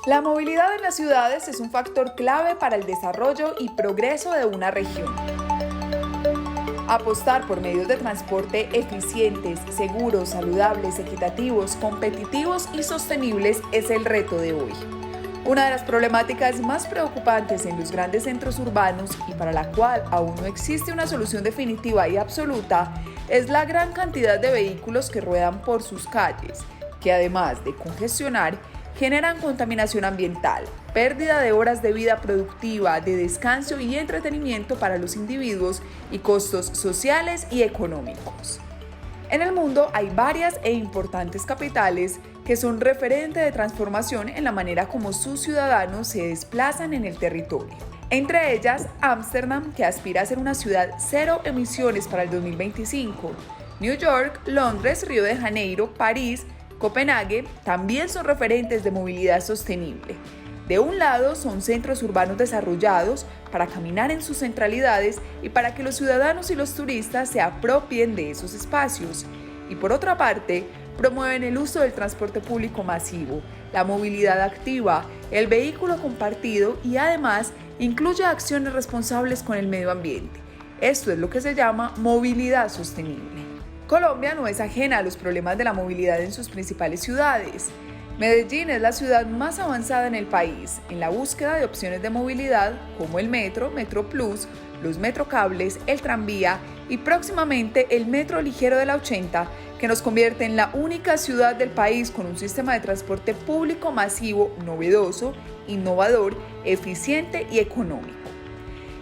La movilidad en las ciudades es un factor clave para el desarrollo y progreso de una región. Apostar por medios de transporte eficientes, seguros, saludables, equitativos, competitivos y sostenibles es el reto de hoy. Una de las problemáticas más preocupantes en los grandes centros urbanos y para la cual aún no existe una solución definitiva y absoluta es la gran cantidad de vehículos que ruedan por sus calles, que además de congestionar, generan contaminación ambiental, pérdida de horas de vida productiva, de descanso y entretenimiento para los individuos y costos sociales y económicos. En el mundo hay varias e importantes capitales que son referente de transformación en la manera como sus ciudadanos se desplazan en el territorio. Entre ellas, Ámsterdam, que aspira a ser una ciudad cero emisiones para el 2025, New York, Londres, Río de Janeiro, París, Copenhague también son referentes de movilidad sostenible. De un lado, son centros urbanos desarrollados para caminar en sus centralidades y para que los ciudadanos y los turistas se apropien de esos espacios. Y por otra parte, promueven el uso del transporte público masivo, la movilidad activa, el vehículo compartido y además incluye acciones responsables con el medio ambiente. Esto es lo que se llama movilidad sostenible. Colombia no es ajena a los problemas de la movilidad en sus principales ciudades. Medellín es la ciudad más avanzada en el país en la búsqueda de opciones de movilidad como el metro, Metro Plus, los metrocables, el tranvía y próximamente el metro ligero de la 80, que nos convierte en la única ciudad del país con un sistema de transporte público masivo novedoso, innovador, eficiente y económico.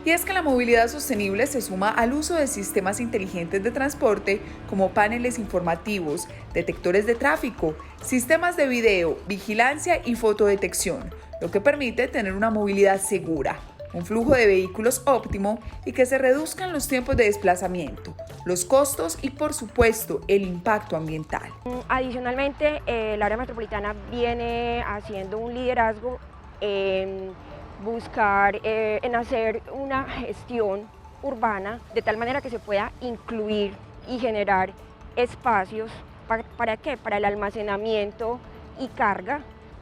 Y es que la movilidad sostenible se suma al uso de sistemas inteligentes de transporte como paneles informativos, detectores de tráfico, sistemas de video, vigilancia y fotodetección, lo que permite tener una movilidad segura, un flujo de vehículos óptimo y que se reduzcan los tiempos de desplazamiento, los costos y, por supuesto, el impacto ambiental. Adicionalmente, el área metropolitana viene haciendo un liderazgo en buscar en hacer una gestión urbana de tal manera que se pueda incluir y generar espacios ¿para qué? Para el almacenamiento y carga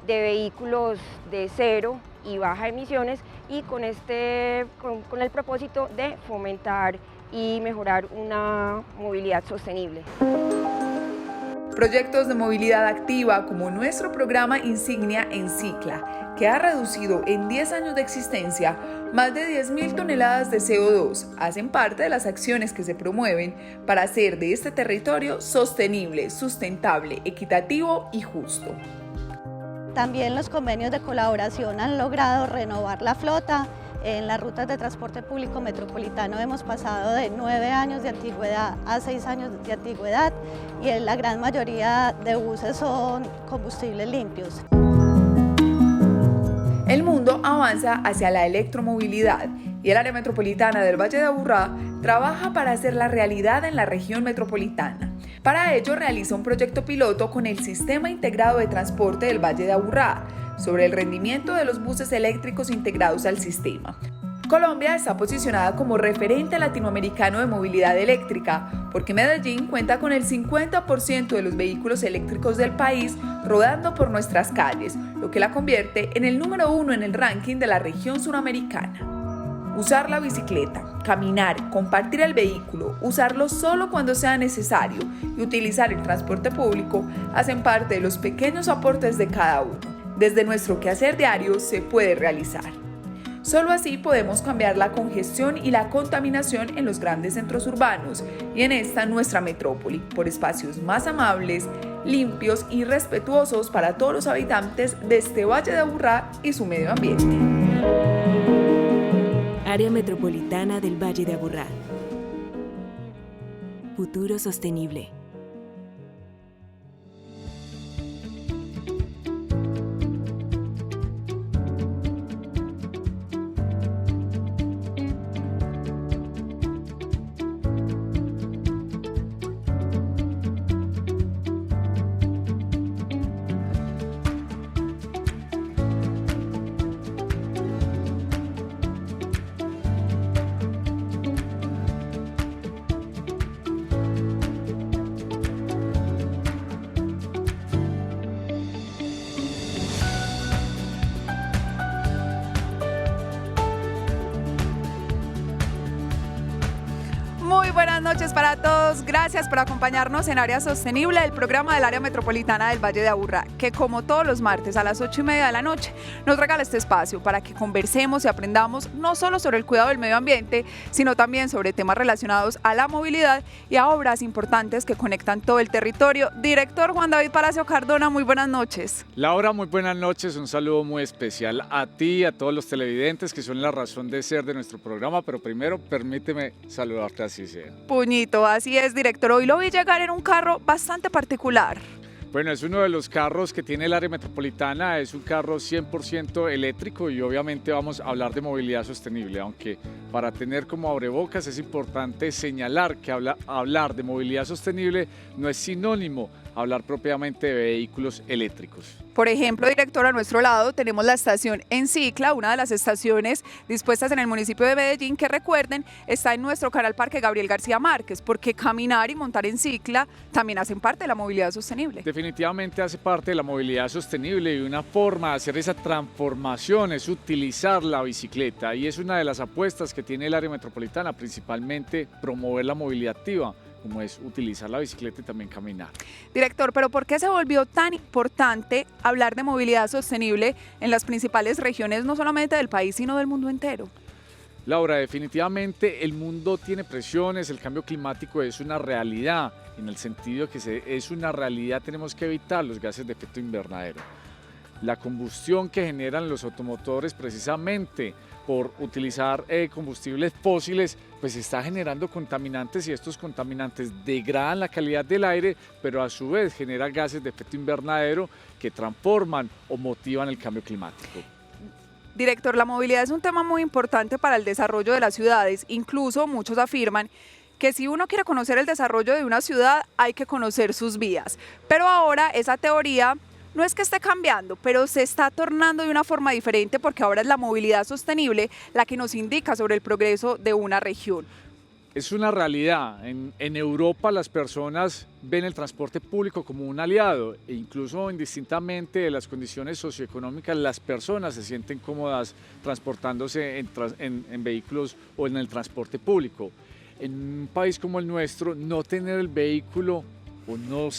de vehículos de cero y baja emisiones y con el propósito de fomentar y mejorar una movilidad sostenible. Proyectos de movilidad activa como nuestro programa insignia Encicla, que ha reducido en 10 años de existencia más de 10.000 toneladas de CO2, hacen parte de las acciones que se promueven para hacer de este territorio sostenible, sustentable, equitativo y justo. También los convenios de colaboración han logrado renovar la flota. En las rutas de transporte público metropolitano hemos pasado de 9 años de antigüedad a 6 años de antigüedad y en la gran mayoría de buses son combustibles limpios. El mundo avanza hacia la electromovilidad y el área metropolitana del Valle de Aburrá trabaja para hacerla realidad en la región metropolitana. Para ello realiza un proyecto piloto con el Sistema Integrado de Transporte del Valle de Aburrá sobre el rendimiento de los buses eléctricos integrados al sistema. Colombia está posicionada como referente latinoamericano de movilidad eléctrica, porque Medellín cuenta con el 50% de los vehículos eléctricos del país rodando por nuestras calles, lo que la convierte en el número 1 en el ranking de la región suramericana. Usar la bicicleta, caminar, compartir el vehículo, usarlo solo cuando sea necesario y utilizar el transporte público hacen parte de los pequeños aportes de cada uno. Desde nuestro quehacer diario se puede realizar. Solo así podemos cambiar la congestión y la contaminación en los grandes centros urbanos y en esta nuestra metrópoli por espacios más amables, limpios y respetuosos para todos los habitantes de este Valle de Aburrá y su medio ambiente. Área Metropolitana del Valle de Aburrá. Futuro sostenible. Muy buenas noches para todos. Gracias por acompañarnos en Área Sostenible, el programa del Área Metropolitana del Valle de Aburrá, que como todos los martes a las 8:30 de la noche nos regala este espacio para que conversemos y aprendamos no solo sobre el cuidado del medio ambiente, sino también sobre temas relacionados a la movilidad y a obras importantes que conectan todo el territorio. Director Juan David Palacio Cardona, muy buenas noches. Laura, muy buenas noches. Un saludo muy especial a ti y a todos los televidentes que son la razón de ser de nuestro programa, pero primero permíteme saludarte así sea. Puñito, así es, director. Hoy lo vi llegar en un carro bastante particular. Bueno, es uno de los carros que tiene el área metropolitana, es un carro 100% eléctrico y obviamente vamos a hablar de movilidad sostenible, aunque para tener como abrebocas es importante señalar que hablar de movilidad sostenible no es sinónimo a hablar propiamente de vehículos eléctricos. Por ejemplo, director, a nuestro lado tenemos la estación Encicla, una de las estaciones dispuestas en el municipio de Medellín, que recuerden, está en nuestro canal Parque Gabriel García Márquez, porque caminar y montar en cicla también hacen parte de la movilidad sostenible. Definitivamente hace parte de la movilidad sostenible y una forma de hacer esa transformación es utilizar la bicicleta y es una de las apuestas que tiene el área metropolitana, principalmente promover la movilidad activa, como es utilizar la bicicleta y también caminar. Director, pero ¿por qué se volvió tan importante hablar de movilidad sostenible en las principales regiones, no solamente del país, sino del mundo entero? Laura, definitivamente el mundo tiene presiones, el cambio climático es una realidad, en el sentido que es una realidad, tenemos que evitar los gases de efecto invernadero. La combustión que generan los automotores precisamente por utilizar combustibles fósiles, pues está generando contaminantes y estos contaminantes degradan la calidad del aire, pero a su vez generan gases de efecto invernadero que transforman o motivan el cambio climático. Director, la movilidad es un tema muy importante para el desarrollo de las ciudades. Incluso muchos afirman que si uno quiere conocer el desarrollo de una ciudad, hay que conocer sus vías. Pero ahora esa teoría no es que esté cambiando, pero se está tornando de una forma diferente porque ahora es la movilidad sostenible la que nos indica sobre el progreso de una región. Es una realidad. En Europa las personas ven el transporte público como un aliado e incluso indistintamente de las condiciones socioeconómicas, las personas se sienten cómodas transportándose en vehículos o en el transporte público. En un país como el nuestro, no tener el vehículo o no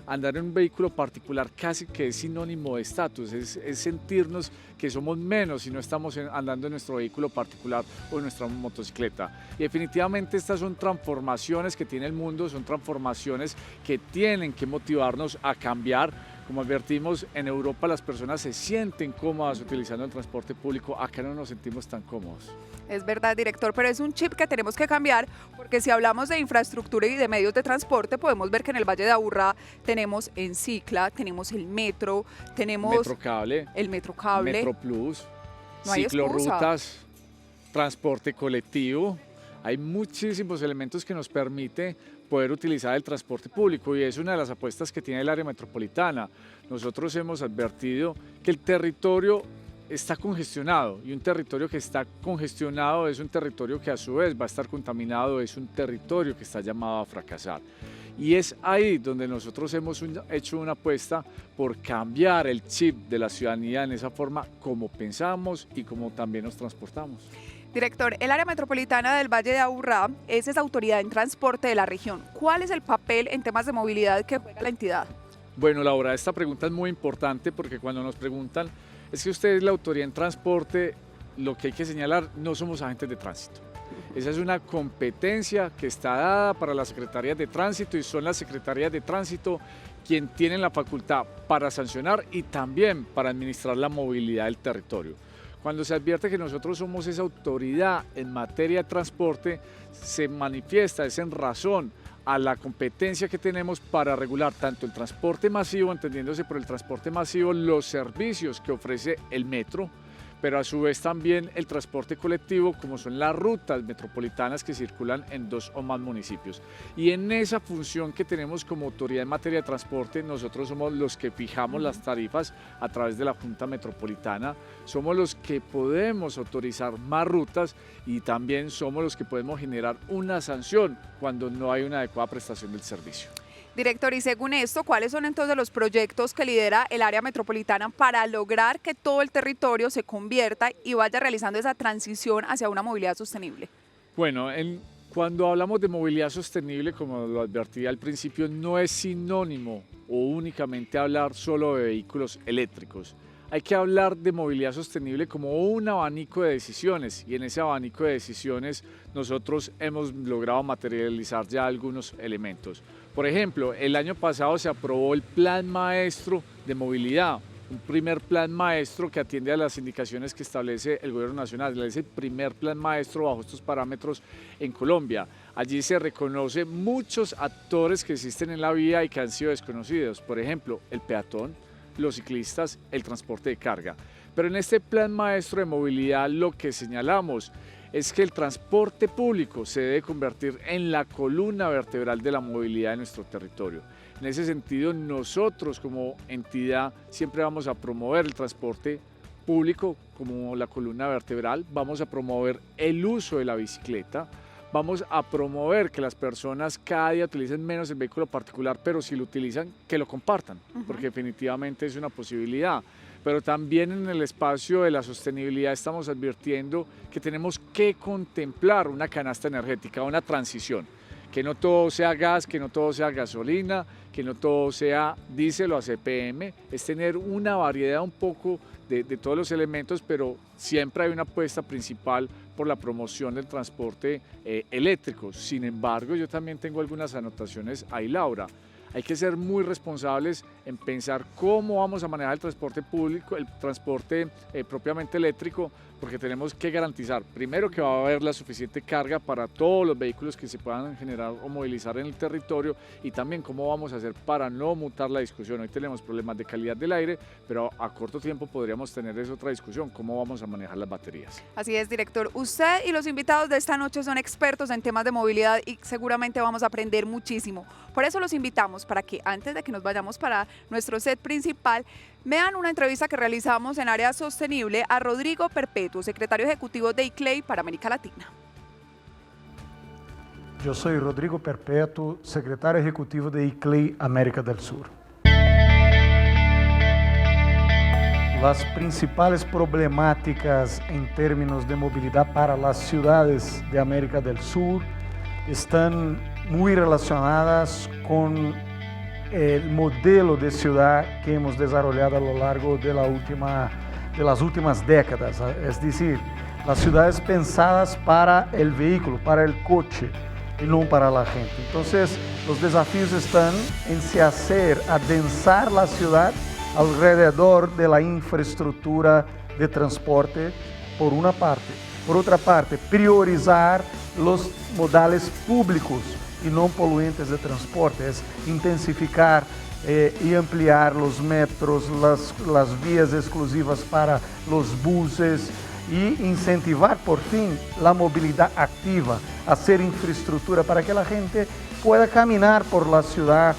andar en un vehículo particular casi que es sinónimo de estatus, es sentirnos que somos menos si no estamos andando en nuestro vehículo particular o en nuestra motocicleta. Y definitivamente estas son transformaciones que tiene el mundo, son transformaciones que tienen que motivarnos a cambiar. Como advertimos, en Europa las personas se sienten cómodas utilizando el transporte público, acá no nos sentimos tan cómodos. Es verdad, director, pero es un chip que tenemos que cambiar porque si hablamos de infraestructura y de medios de transporte, podemos ver que en el Valle de Aburrá tenemos Encicla, tenemos el metro, tenemos Metrocable, el Metrocable, Metroplus, no hay ciclorrutas, transporte colectivo. Hay muchísimos elementos que nos permite poder utilizar el transporte público y es una de las apuestas que tiene el área metropolitana. Nosotros hemos advertido que el territorio está congestionado y un territorio que está congestionado es un territorio que a su vez va a estar contaminado, es un territorio que está llamado a fracasar. Y es ahí donde nosotros hemos hecho una apuesta por cambiar el chip de la ciudadanía en esa forma como pensamos y como también nos transportamos. Director, el área metropolitana del Valle de Aburrá es esa autoridad en transporte de la región. ¿Cuál es el papel en temas de movilidad que juega la entidad? Bueno, Laura, esta pregunta es muy importante porque cuando nos preguntan, es que usted es la autoridad en transporte, lo que hay que señalar, no somos agentes de tránsito. Esa es una competencia que está dada para las secretarías de tránsito y son las secretarías de tránsito quien tienen la facultad para sancionar y también para administrar la movilidad del territorio. Cuando se advierte que nosotros somos esa autoridad en materia de transporte, se manifiesta, es en razón a la competencia que tenemos para regular tanto el transporte masivo, entendiéndose por el transporte masivo los servicios que ofrece el metro, pero a su vez también el transporte colectivo, como son las rutas metropolitanas que circulan en 2 o más municipios. Y en esa función que tenemos como autoridad en materia de transporte, nosotros somos los que fijamos las tarifas a través de la Junta Metropolitana, somos los que podemos autorizar más rutas y también somos los que podemos generar una sanción cuando no hay una adecuada prestación del servicio. Director, y según esto, ¿cuáles son entonces los proyectos que lidera el área metropolitana para lograr que todo el territorio se convierta y vaya realizando esa transición hacia una movilidad sostenible? Bueno, Cuando hablamos de movilidad sostenible, como lo advertí al principio, no es sinónimo o únicamente hablar solo de vehículos eléctricos. Hay que hablar de movilidad sostenible como un abanico de decisiones, y en ese abanico de decisiones nosotros hemos logrado materializar ya algunos elementos. Por ejemplo, el año pasado se aprobó el Plan Maestro de Movilidad, un primer plan maestro que atiende a las indicaciones que establece el Gobierno Nacional. Es el primer plan maestro bajo estos parámetros en Colombia. Allí se reconoce muchos actores que existen en la vía y que han sido desconocidos. Por ejemplo, el peatón, los ciclistas, el transporte de carga. Pero en este plan maestro de movilidad lo que señalamos es que el transporte público se debe convertir en la columna vertebral de la movilidad de nuestro territorio. En ese sentido, nosotros como entidad siempre vamos a promover el transporte público como la columna vertebral, vamos a promover el uso de la bicicleta, vamos a promover que las personas cada día utilicen menos el vehículo particular, pero si lo utilizan, que lo compartan, porque definitivamente es una posibilidad. Pero también en el espacio de la sostenibilidad estamos advirtiendo que tenemos que contemplar una canasta energética, una transición. Que no todo sea gas, que no todo sea gasolina, que no todo sea diésel o ACPM, es tener una variedad un poco de todos los elementos, pero siempre hay una apuesta principal por la promoción del transporte eléctrico. Sin embargo, yo también tengo algunas anotaciones ahí, Laura. Hay que ser muy responsables en pensar cómo vamos a manejar el transporte público, el transporte propiamente eléctrico, porque tenemos que garantizar, primero, que va a haber la suficiente carga para todos los vehículos que se puedan generar o movilizar en el territorio, y también cómo vamos a hacer para no mutar la discusión. Hoy tenemos problemas de calidad del aire, pero a corto tiempo podríamos tener esa otra discusión, cómo vamos a manejar las baterías. Así es, director. Usted y los invitados de esta noche son expertos en temas de movilidad y seguramente vamos a aprender muchísimo. Por eso los invitamos para que antes de que nos vayamos para nuestro set principal, vean una entrevista que realizamos en Área Sostenible a Rodrigo Perpetuo, secretario ejecutivo de ICLEI para América Latina. Yo soy Rodrigo Perpetuo, secretario ejecutivo de ICLEI América del Sur. Las principales problemáticas en términos de movilidad para las ciudades de América del Sur están muy relacionadas con el modelo de ciudad que hemos desarrollado a lo largo de las últimas décadas, es decir, las ciudades pensadas para el vehículo, para el coche y no para la gente. Entonces, los desafíos están en se hacer adensar la ciudad alrededor de la infraestructura de transporte, por una parte. Por otra parte, priorizar los modales públicos y no poluentes de transporte, es intensificar y ampliar los metros, las vías exclusivas para los buses y incentivar por fin la movilidad activa, hacer infraestructura para que la gente pueda caminar por la ciudad,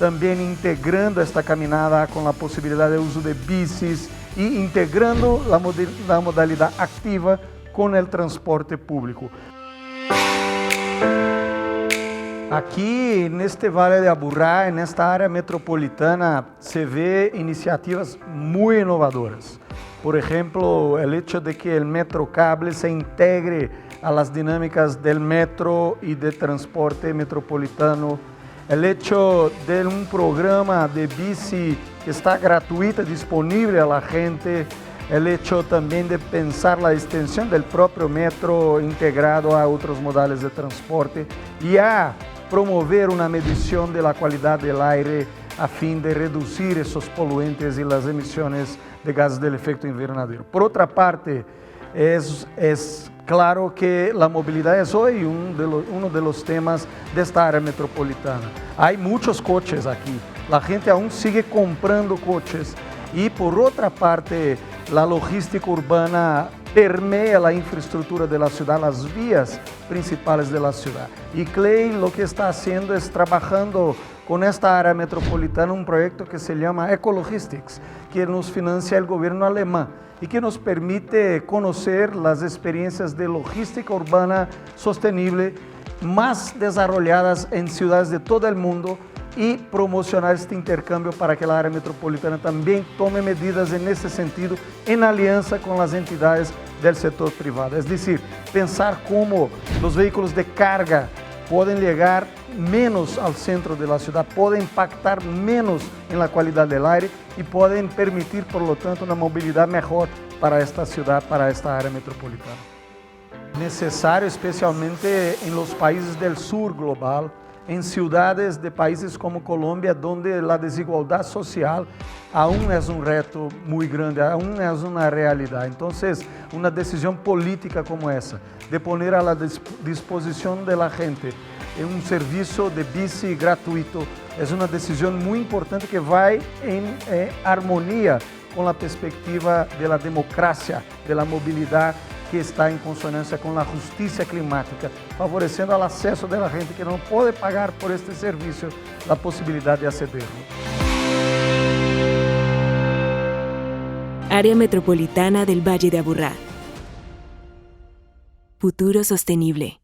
también integrando esta caminada con la posibilidad de uso de bicis y integrando la modalidad activa con el transporte público. Aquí en este Valle de Aburrá, en esta área metropolitana, se ve iniciativas muy innovadoras. Por ejemplo, el hecho de que el metro cable se integre a las dinámicas del metro y de transporte metropolitano. El hecho de un programa de bici que está gratuita, disponible a la gente. El hecho también de pensar la extensión del propio metro integrado a otros modales de transporte y a promover una medición de la calidad del aire a fin de reducir esos poluentes y las emisiones de gases del efecto invernadero. Por otra parte, es claro que la movilidad es hoy uno de los temas de esta área metropolitana. Hay muchos coches aquí, la gente aún sigue comprando coches y por otra parte, la logística urbana permea la infraestructura de la ciudad, las vías principales de la ciudad. Y ICLEI lo que está haciendo es trabajando con esta área metropolitana un proyecto que se llama Ecologistics, que nos financia el gobierno alemán y que nos permite conocer las experiencias de logística urbana sostenible más desarrolladas en ciudades de todo el mundo y promocionar este intercambio para que la área metropolitana también tome medidas en ese sentido en alianza con las entidades del sector privado. Es decir, pensar cómo los vehículos de carga pueden llegar menos al centro de la ciudad, pueden impactar menos en la calidad del aire y pueden permitir, por lo tanto, una movilidad mejor para esta ciudad, para esta área metropolitana. Necesario especialmente en los países del sur global, en ciudades de países como Colombia, donde la desigualdad social aún es un reto muy grande, aún es una realidad. Entonces, una decisión política como esa, de poner a la disposición de la gente un servicio de bici gratuito, es una decisión muy importante que va en armonía con la perspectiva de la democracia, de la movilidad, que está en consonancia con la justicia climática, favoreciendo el acceso de la gente que no puede pagar por este servicio, la posibilidad de accederlo. Área Metropolitana del Valle de Aburrá. Futuro sostenible.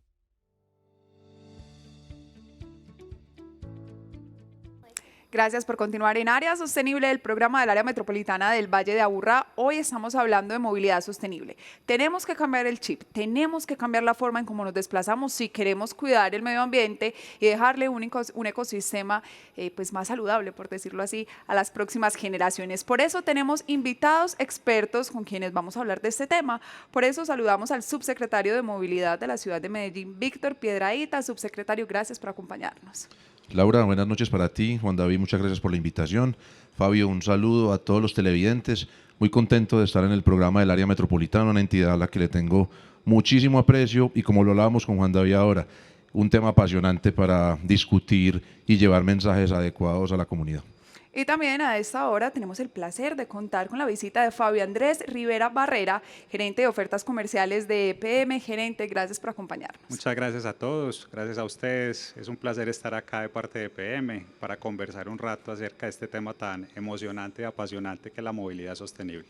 Gracias por continuar en Área Sostenible del programa del Área Metropolitana del Valle de Aburrá. Hoy estamos hablando de movilidad sostenible. Tenemos que cambiar el chip, tenemos que cambiar la forma en cómo nos desplazamos si queremos cuidar el medio ambiente y dejarle un ecosistema pues más saludable, por decirlo así, a las próximas generaciones. Por eso tenemos invitados expertos con quienes vamos a hablar de este tema. Por eso saludamos al subsecretario de Movilidad de la ciudad de Medellín, Víctor Piedrahita. Subsecretario, gracias por acompañarnos. Laura, buenas noches para ti. Juan David, muchas gracias por la invitación. Fabio, un saludo a todos los televidentes. Muy contento de estar en el programa del Área Metropolitana, una entidad a la que le tengo muchísimo aprecio y, como lo hablábamos con Juan David ahora, un tema apasionante para discutir y llevar mensajes adecuados a la comunidad. Y también a esta hora tenemos el placer de contar con la visita de Fabio Andrés Rivera Barrera, gerente de ofertas comerciales de EPM. Gerente, gracias por acompañarnos. Muchas gracias a todos, gracias a ustedes. Es un placer estar acá de parte de EPM para conversar un rato acerca de este tema tan emocionante y apasionante que es la movilidad sostenible.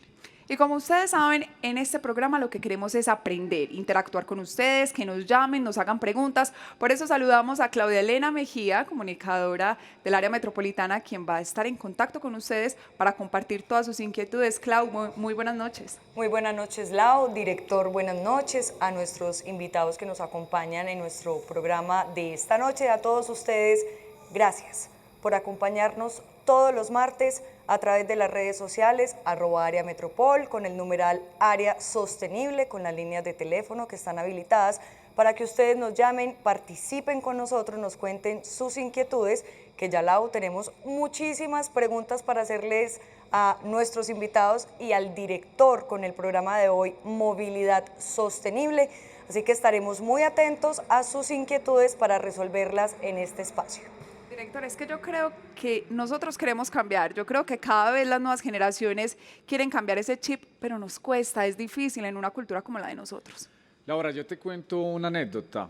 Y como ustedes saben, en este programa lo que queremos es aprender, interactuar con ustedes, que nos llamen, nos hagan preguntas. Por eso saludamos a Claudia Elena Mejía, comunicadora del área metropolitana, quien va a estar en contacto con ustedes para compartir todas sus inquietudes. Clau, muy buenas noches. Muy buenas noches, Lau. Director, buenas noches a nuestros invitados que nos acompañan en nuestro programa de esta noche. A todos ustedes, gracias por acompañarnos todos los martes a través de las redes sociales, @Área Metropol, con el numeral Área Sostenible, con las líneas de teléfono que están habilitadas para que ustedes nos llamen, participen con nosotros, nos cuenten sus inquietudes, que ya, Lau, tenemos muchísimas preguntas para hacerles a nuestros invitados y al director con el programa de hoy, Movilidad Sostenible. Así que estaremos muy atentos a sus inquietudes para resolverlas en este espacio. Director, es que yo creo que nosotros queremos cambiar. Yo creo que cada vez las nuevas generaciones quieren cambiar ese chip, pero nos cuesta, es difícil en una cultura como la de nosotros. Laura, yo te cuento una anécdota.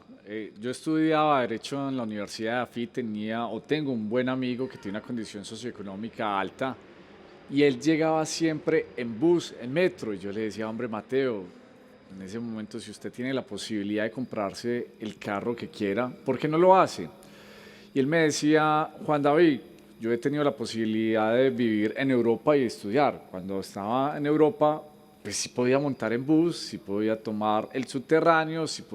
Yo estudiaba Derecho en la Universidad de AFI, tengo un buen amigo que tiene una condición socioeconómica alta y él llegaba siempre en bus, en metro, y yo le decía, hombre Mateo, en ese momento si usted tiene la posibilidad de comprarse el carro que quiera, ¿por qué no lo hace? Y él me decía, Juan David, yo he tenido la posibilidad de vivir en Europa y estudiar. Cuando estaba en Europa, pues sí podía montar en bus, sí podía tomar el subterráneo, sí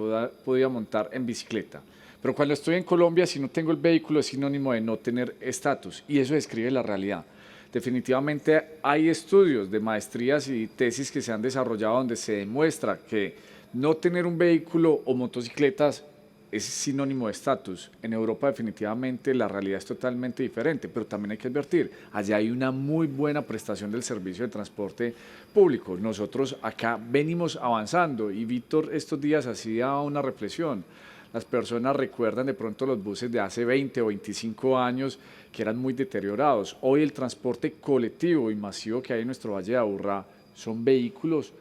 podía montar en bicicleta. Pero cuando estoy en Colombia, si no tengo el vehículo, es sinónimo de no tener estatus. Y eso describe la realidad. Definitivamente hay estudios de maestrías y tesis que se han desarrollado donde se demuestra que no tener un vehículo o motocicletas es sinónimo de estatus. En Europa definitivamente la realidad es totalmente diferente, pero también hay que advertir, allá hay una muy buena prestación del servicio de transporte público. Nosotros acá venimos avanzando y Víctor estos días hacía una reflexión. Las personas recuerdan de pronto los buses de hace 20 o 25 años que eran muy deteriorados. Hoy el transporte colectivo y masivo que hay en nuestro Valle de Aburrá son vehículos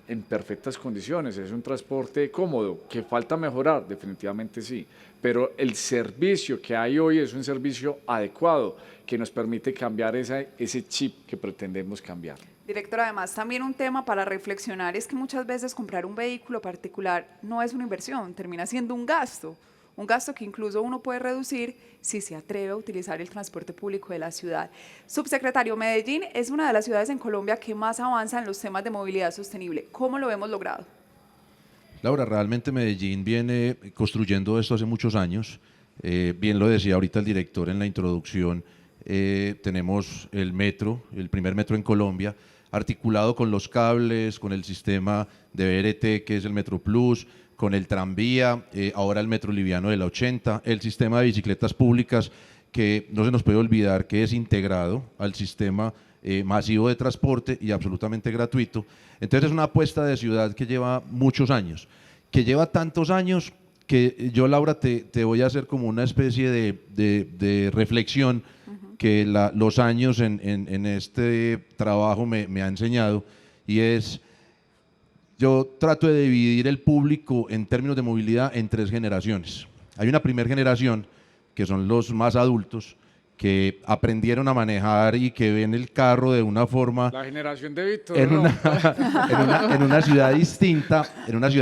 en perfectas condiciones, es un transporte cómodo, que falta mejorar, definitivamente sí, pero el servicio que hay hoy es un servicio adecuado que nos permite cambiar ese chip que pretendemos cambiar. Director, además también un tema para reflexionar es que muchas veces comprar un vehículo particular no es una inversión, termina siendo un gasto que incluso uno puede reducir si se atreve a utilizar el transporte público de la ciudad. Subsecretario, Medellín es una de las ciudades en Colombia que más avanza en los temas de movilidad sostenible. ¿Cómo lo hemos logrado? Laura, realmente Medellín viene construyendo esto hace muchos años. Bien lo decía ahorita el director en la introducción, tenemos el metro, el primer metro en Colombia, articulado con los cables, con el sistema de BRT que es el Metro Plus, con el tranvía, ahora el metro liviano de la 80, el sistema de bicicletas públicas que no se nos puede olvidar que es integrado al sistema masivo de transporte y absolutamente gratuito. Entonces es una apuesta de ciudad que lleva muchos años, que lleva tantos años que yo, Laura, te voy a hacer como una especie de reflexión que los años en este trabajo me ha enseñado, y es, yo trato de dividir el público en términos de movilidad en 3 generaciones. Hay una primera generación, que son los más adultos, que aprendieron a manejar y que ven el carro de una forma… La generación de Víctor, en ¿no? en una ciudad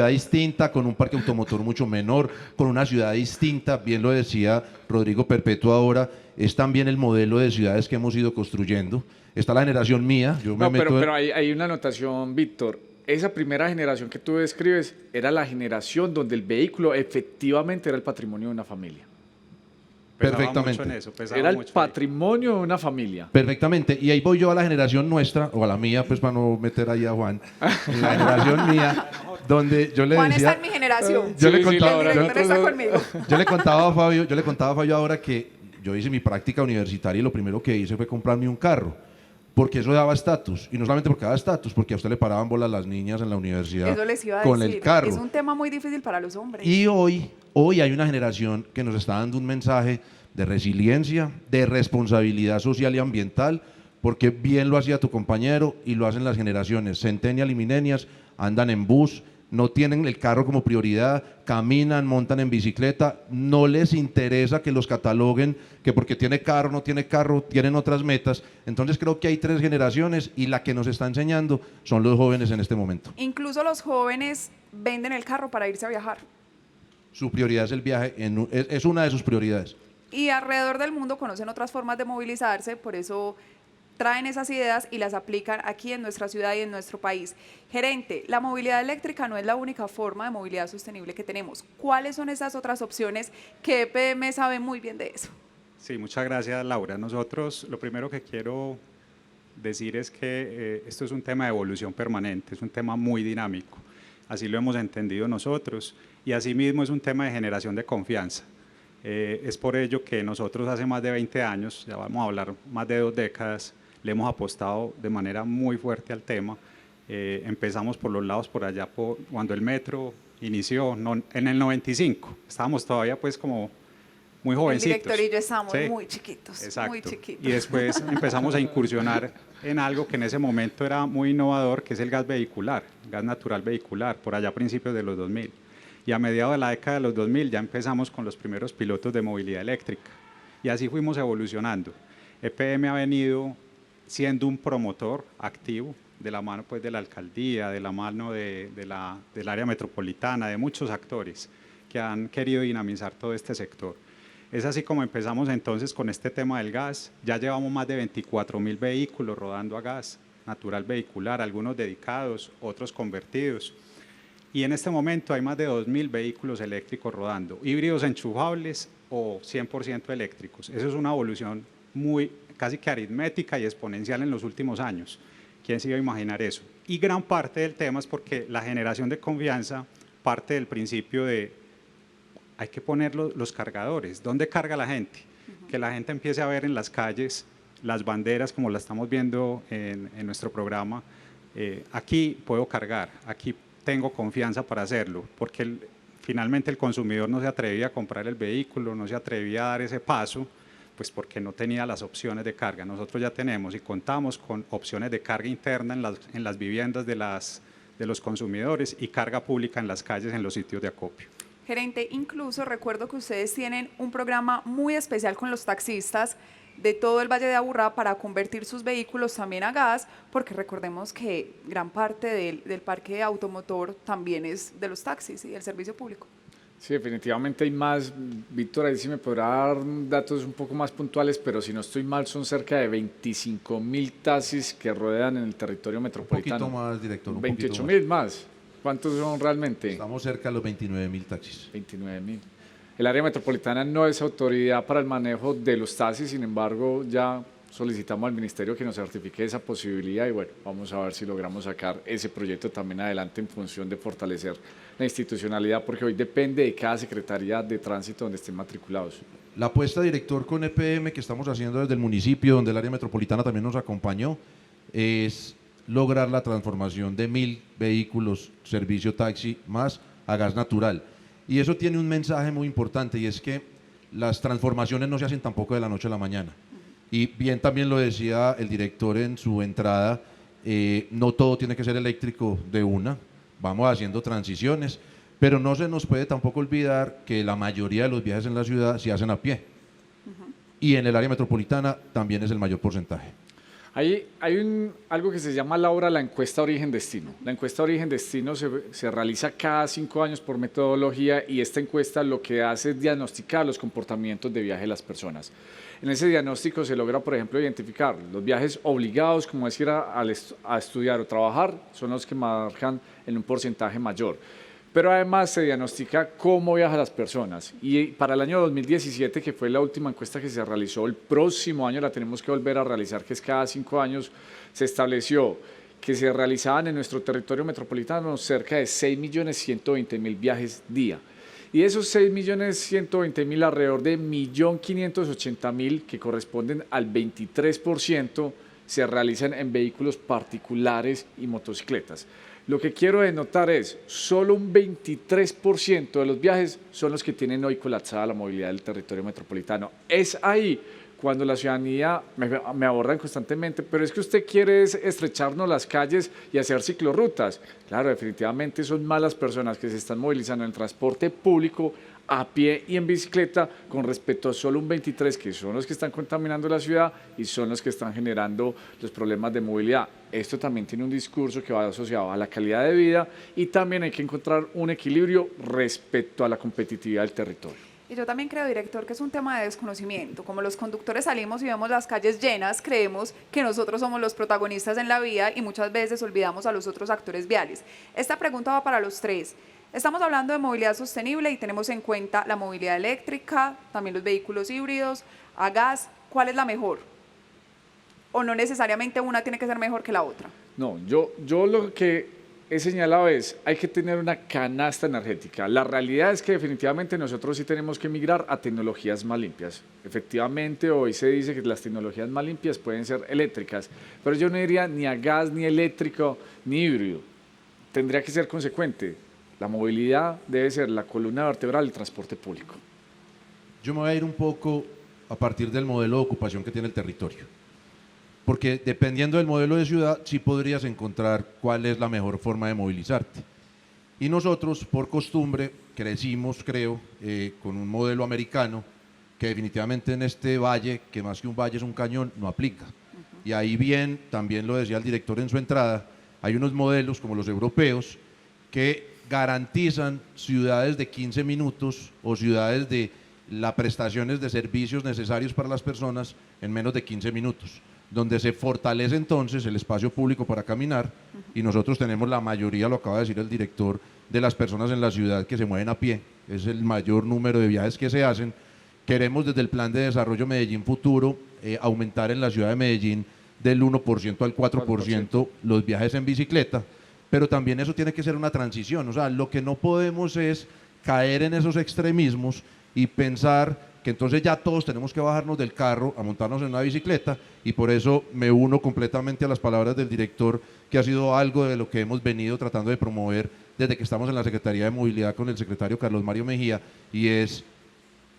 distinta, con un parque automotor mucho menor, con una ciudad distinta, bien lo decía Rodrigo Perpetuo ahora, es también el modelo de ciudades que hemos ido construyendo. Está la generación mía, yo me No, meto… pero hay una anotación, Víctor. Esa primera generación que tú describes era la generación donde el vehículo efectivamente era el patrimonio de una familia. Perfectamente. Mucho en eso, Era el patrimonio de una familia. Perfectamente, y ahí voy yo a la generación nuestra, o a la mía, pues para no meter ahí a Juan, en la generación mía, donde yo le Juan decía… está en mi generación. Yo le El director está conmigo. Yo le contaba a Fabio ahora que yo hice mi práctica universitaria y lo primero que hice fue comprarme un carro, porque eso daba estatus, y no solamente porque daba estatus, porque a usted le paraban bolas las niñas en la universidad Eso les iba a con decir. el carro. Es un tema muy difícil para los hombres. Y hoy hay una generación que nos está dando un mensaje de resiliencia, de responsabilidad social y ambiental, porque bien lo hacía tu compañero y lo hacen las generaciones Centennial y Millennials, andan en bus, no tienen el carro como prioridad, caminan, montan en bicicleta, no les interesa que los cataloguen, que porque tiene carro, no tiene carro, tienen otras metas. Entonces creo que hay 3 generaciones y la que nos está enseñando son los jóvenes en este momento. Incluso los jóvenes venden el carro para irse a viajar. Su prioridad es el viaje, es una de sus prioridades. Y alrededor del mundo conocen otras formas de movilizarse, por eso traen esas ideas y las aplican aquí en nuestra ciudad y en nuestro país. Gerente, la movilidad eléctrica no es la única forma de movilidad sostenible que tenemos. ¿Cuáles son esas otras opciones que EPM sabe muy bien de eso? Sí, muchas gracias, Laura. Nosotros, lo primero que quiero decir es que esto es un tema de evolución permanente, es un tema muy dinámico. Así lo hemos entendido nosotros, y asimismo es un tema de generación de confianza. Es por ello que nosotros hace más de 20 años, ya vamos a hablar más de 2 décadas, le hemos apostado de manera muy fuerte al tema. Empezamos por los lados por allá, cuando el metro inició, en el 95, estábamos todavía pues como muy jovencitos. El director y yo estábamos ¿sí? muy chiquitos, Exacto. muy chiquitos. Y después empezamos a incursionar en algo que en ese momento era muy innovador, que es el gas vehicular, gas natural vehicular, por allá a principios de los 2000. Y a mediados de la década de los 2000 ya empezamos con los primeros pilotos de movilidad eléctrica. Y así fuimos evolucionando. EPM ha venido siendo un promotor activo de la mano pues, de la alcaldía, de la mano del área metropolitana, de muchos actores que han querido dinamizar todo este sector. Es así como empezamos entonces con este tema del gas. Ya llevamos más de 24.000 vehículos rodando a gas natural vehicular, algunos dedicados, otros convertidos. Y en este momento hay más de 2.000 vehículos eléctricos rodando, híbridos enchufables o 100% eléctricos. Eso es una evolución casi que aritmética y exponencial en los últimos años. ¿Quién se iba a imaginar eso? Y gran parte del tema es porque la generación de confianza parte del principio de hay que poner los cargadores. ¿Dónde carga la gente? Que la gente empiece a ver en las calles las banderas como la estamos viendo en nuestro programa. Aquí puedo cargar, aquí tengo confianza para hacerlo, porque finalmente el consumidor no se atrevía a comprar el vehículo, no se atrevía a dar ese paso, pues porque no tenía las opciones de carga. Nosotros ya tenemos y contamos con opciones de carga interna en las viviendas de los consumidores y carga pública en las calles, en los sitios de acopio. Gerente, incluso recuerdo que ustedes tienen un programa muy especial con los taxistas de todo el Valle de Aburrá para convertir sus vehículos también a gas, porque recordemos que gran parte del parque automotor también es de los taxis y del servicio público. Sí, definitivamente hay más. Víctor, ahí sí me podrá dar datos un poco más puntuales, pero si no estoy mal son cerca de 25.000 taxis que rodean en el territorio metropolitano. Un poquito más, director. 28.000 más. ¿Cuántos son realmente? Estamos cerca de los 29.000 taxis. 29.000. El área metropolitana no es autoridad para el manejo de los taxis, sin embargo, ya solicitamos al ministerio que nos certifique esa posibilidad y bueno, vamos a ver si logramos sacar ese proyecto también adelante en función de fortalecer la institucionalidad, porque hoy depende de cada secretaría de tránsito donde estén matriculados. La apuesta, director, con EPM que estamos haciendo desde el municipio, donde el área metropolitana también nos acompañó, es lograr la transformación de 1.000 vehículos servicio taxi más a gas natural. Y eso tiene un mensaje muy importante, y es que las transformaciones no se hacen tampoco de la noche a la mañana. Y bien también lo decía el director en su entrada, no todo tiene que ser eléctrico de una, vamos haciendo transiciones, pero no se nos puede tampoco olvidar que la mayoría de los viajes en la ciudad se hacen a pie. Y en el área metropolitana también es el mayor porcentaje. Hay algo que se llama, Laura, la encuesta origen-destino. La encuesta origen-destino se realiza cada 5 años por metodología y esta encuesta lo que hace es diagnosticar los comportamientos de viaje de las personas. En ese diagnóstico se logra, por ejemplo, identificar los viajes obligados, como es ir a estudiar o trabajar, son los que marcan en un porcentaje mayor. Pero además se diagnostica cómo viajan las personas y para el año 2017, que fue la última encuesta que se realizó, el próximo año la tenemos que volver a realizar, que es cada 5 años, se estableció que se realizaban en nuestro territorio metropolitano cerca de 6.120.000 viajes día. Y de esos 6.120.000, alrededor de 1.580.000, que corresponden al 23%, se realizan en vehículos particulares y motocicletas. Lo que quiero denotar es, solo un 23% de los viajes son los que tienen hoy colapsada la movilidad del territorio metropolitano. Es ahí cuando la ciudadanía me abordan constantemente, pero es que usted quiere estrecharnos las calles y hacer ciclorrutas. Claro, definitivamente son malas personas que se están movilizando en el transporte público, a pie y en bicicleta, con respecto a solo un 23%, que son los que están contaminando la ciudad y son los que están generando los problemas de movilidad. Esto también tiene un discurso que va asociado a la calidad de vida y también hay que encontrar un equilibrio respecto a la competitividad del territorio. Y yo también creo, director, que es un tema de desconocimiento. Como los conductores salimos y vemos las calles llenas, creemos que nosotros somos los protagonistas en la vía y muchas veces olvidamos a los otros actores viales. Esta pregunta va para los tres. Estamos hablando de movilidad sostenible y tenemos en cuenta la movilidad eléctrica, también los vehículos híbridos, a gas. ¿Cuál es la mejor? ¿O no necesariamente una tiene que ser mejor que la otra? No, yo lo que he señalado es, hay que tener una canasta energética. La realidad es que definitivamente nosotros sí tenemos que migrar a tecnologías más limpias. Efectivamente, hoy se dice que las tecnologías más limpias pueden ser eléctricas, pero yo no diría ni a gas, ni eléctrico, ni híbrido. Tendría que ser consecuente. La movilidad debe ser la columna vertebral del transporte público. Yo me voy a ir un poco a partir del modelo de ocupación que tiene el territorio. Porque dependiendo del modelo de ciudad, sí podrías encontrar cuál es la mejor forma de movilizarte. Y nosotros, por costumbre, crecimos, creo, con un modelo americano que definitivamente en este valle, que más que un valle es un cañón, no aplica. Y ahí bien, también lo decía el director en su entrada, hay unos modelos como los europeos que garantizan ciudades de 15 minutos o ciudades de las prestaciones de servicios necesarios para las personas en menos de 15 minutos. Donde se fortalece entonces el espacio público para caminar y nosotros tenemos la mayoría, lo acaba de decir el director, de las personas en la ciudad que se mueven a pie, es el mayor número de viajes que se hacen. Queremos desde el Plan de Desarrollo Medellín Futuro aumentar en la ciudad de Medellín del 1% al 4% los viajes en bicicleta, pero también eso tiene que ser una transición, o sea, lo que no podemos es caer en esos extremismos y pensar que entonces ya todos tenemos que bajarnos del carro a montarnos en una bicicleta y por eso me uno completamente a las palabras del director, que ha sido algo de lo que hemos venido tratando de promover desde que estamos en la Secretaría de Movilidad con el secretario Carlos Mario Mejía, y es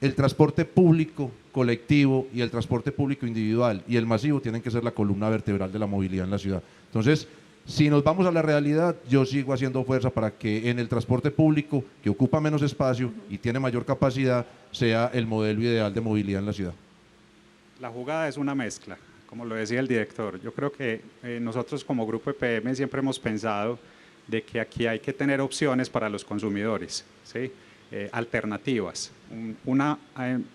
el transporte público colectivo y el transporte público individual y el masivo tienen que ser la columna vertebral de la movilidad en la ciudad. Entonces, si nos vamos a la realidad, yo sigo haciendo fuerza para que en el transporte público, que ocupa menos espacio y tiene mayor capacidad, sea el modelo ideal de movilidad en la ciudad. La jugada es una mezcla, como lo decía el director. Yo creo que nosotros como Grupo EPM siempre hemos pensado de que aquí hay que tener opciones para los consumidores, ¿sí? Alternativas.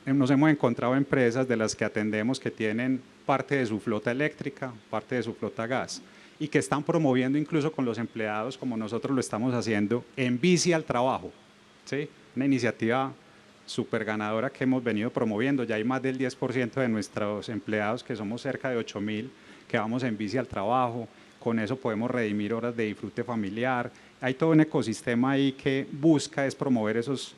Nos hemos encontrado empresas de las que atendemos que tienen parte de su flota eléctrica, parte de su flota gas, y que están promoviendo incluso con los empleados, como nosotros lo estamos haciendo, en bici al trabajo, ¿sí? Una iniciativa súper ganadora que hemos venido promoviendo. Ya hay más del 10% de nuestros empleados, que somos cerca de 8.000, que vamos en bici al trabajo. Con eso podemos redimir horas de disfrute familiar. Hay todo un ecosistema ahí que busca es promover esos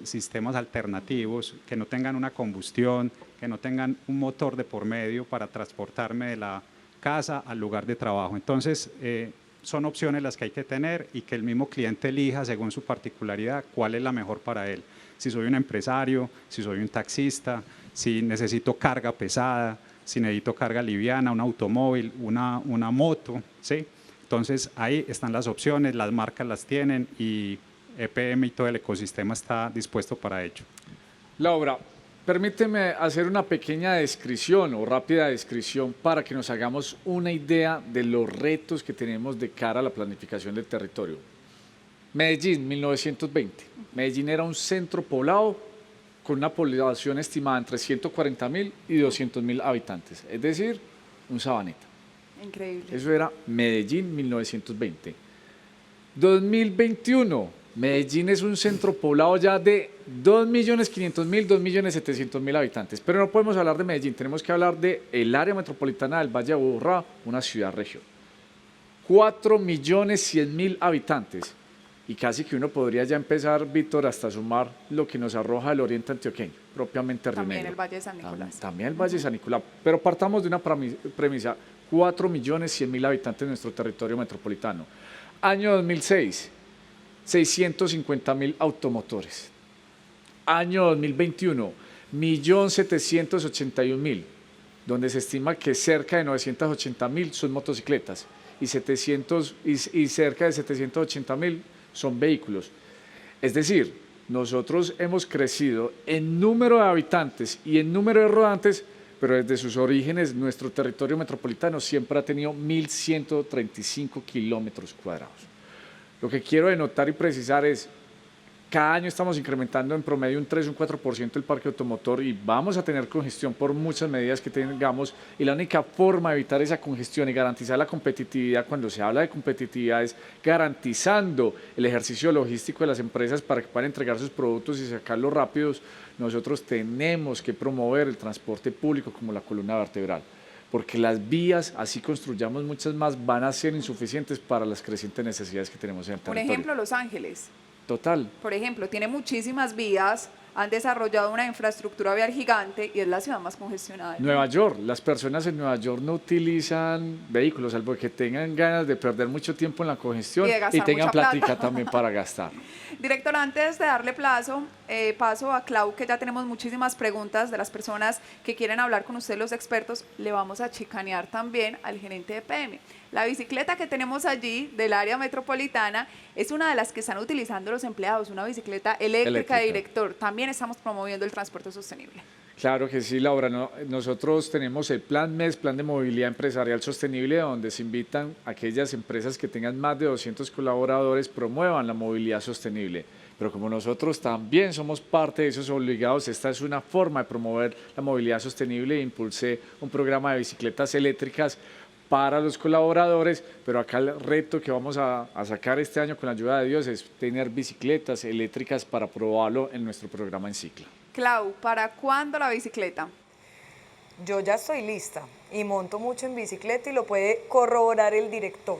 sistemas alternativos que no tengan una combustión, que no tengan un motor de por medio para transportarme de la casa al lugar de trabajo. Entonces, son opciones las que hay que tener y que el mismo cliente elija según su particularidad cuál es la mejor para él. Si soy un empresario, si soy un taxista, si necesito carga pesada, si necesito carga liviana, un automóvil, una moto, ¿sí? Entonces ahí están las opciones, las marcas las tienen y EPM y todo el ecosistema está dispuesto para ello. Laura, permíteme hacer una pequeña descripción o rápida descripción para que nos hagamos una idea de los retos que tenemos de cara a la planificación del territorio. Medellín, 1920. Medellín era un centro poblado con una población estimada entre 140.000 y 200.000 habitantes, es decir, un Sabaneta. Increíble. Eso era Medellín 1920. 2021, Medellín es un centro poblado ya de 2.500.000, 2.700.000 habitantes. Pero no podemos hablar de Medellín, tenemos que hablar del área metropolitana del Valle de Aburrá, una ciudad-región. 4.100.000 habitantes. Y casi que uno podría ya empezar, Víctor, hasta sumar lo que nos arroja el oriente antioqueño, propiamente Río También Negro. el Valle de San Nicolás. También el Valle de San Nicolás. Pero partamos de una premisa, 4.100.000 habitantes en nuestro territorio metropolitano. Año 2006, 650.000 automotores. Año 2021, 1.781.000, donde se estima que cerca de 980.000 son motocicletas y cerca de 780.000 son vehículos. Es decir, nosotros hemos crecido en número de habitantes y en número de rodantes, pero desde sus orígenes nuestro territorio metropolitano siempre ha tenido 1.135 kilómetros cuadrados. Lo que quiero denotar y precisar es, cada año estamos incrementando en promedio un 3 o un 4% el parque automotor y vamos a tener congestión por muchas medidas que tengamos, y la única forma de evitar esa congestión y garantizar la competitividad, cuando se habla de competitividad, es garantizando el ejercicio logístico de las empresas para que puedan entregar sus productos y sacarlos rápidos. Nosotros tenemos que promover el transporte público como la columna vertebral, porque las vías, así construyamos muchas más, van a ser insuficientes para las crecientes necesidades que tenemos en el territorio. Por ejemplo, Los Ángeles. Total. Por ejemplo, tiene muchísimas vías, han desarrollado una infraestructura vial gigante y es la ciudad más congestionada. Nueva York, las personas en Nueva York no utilizan vehículos, salvo que tengan ganas de perder mucho tiempo en la congestión y tengan plática también para gastar. Director, antes de darle paso a Clau, que ya tenemos muchísimas preguntas de las personas que quieren hablar con usted, los expertos, le vamos a chicanear también al gerente de EPM. La bicicleta que tenemos allí del área metropolitana es una de las que están utilizando los empleados, una bicicleta eléctrica, director. También estamos promoviendo el transporte sostenible. Claro que sí, Laura. Nosotros tenemos el Plan MES, Plan de Movilidad Empresarial Sostenible, donde se invitan a aquellas empresas que tengan más de 200 colaboradores, promuevan la movilidad sostenible. Pero como nosotros también somos parte de esos obligados, esta es una forma de promover la movilidad sostenible. Impulsé un programa de bicicletas eléctricas para los colaboradores, pero acá el reto que vamos a sacar este año con la ayuda de Dios es tener bicicletas eléctricas para probarlo en nuestro programa en Cicla. Clau, ¿para cuándo la bicicleta? Yo ya estoy lista y monto mucho en bicicleta y lo puede corroborar el director.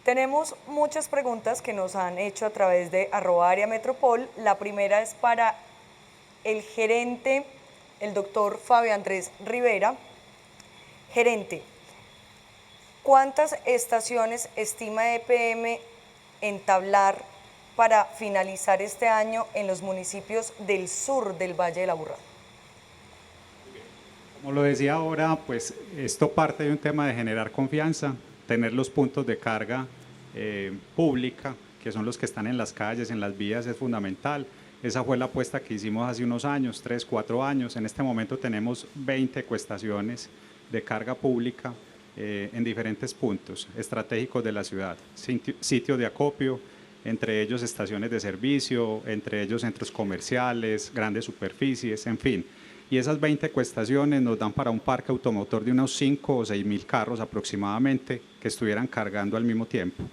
Tenemos muchas preguntas que nos han hecho a través de @áreametropol. La primera es para el gerente, el doctor Fabio Andrés Rivera. Gerente, ¿cuántas estaciones estima EPM entablar para finalizar este año en los municipios del sur del Valle de Aburrá? Como lo decía ahora, pues esto parte de un tema de generar confianza, tener los puntos de carga pública, que son los que están en las calles, en las vías, es fundamental. Esa fue la apuesta que hicimos hace unos años, 3, 4 años. En este momento tenemos 20 ecoestaciones de carga pública en diferentes puntos estratégicos de la ciudad, sitios de acopio, entre ellos estaciones de servicio, entre ellos centros comerciales, grandes superficies, en fin. y esas 20 ecoestaciones nos dan para un parque automotor de unos 5 o 6 mil carros aproximadamente que estuvieran cargando al mismo tiempo.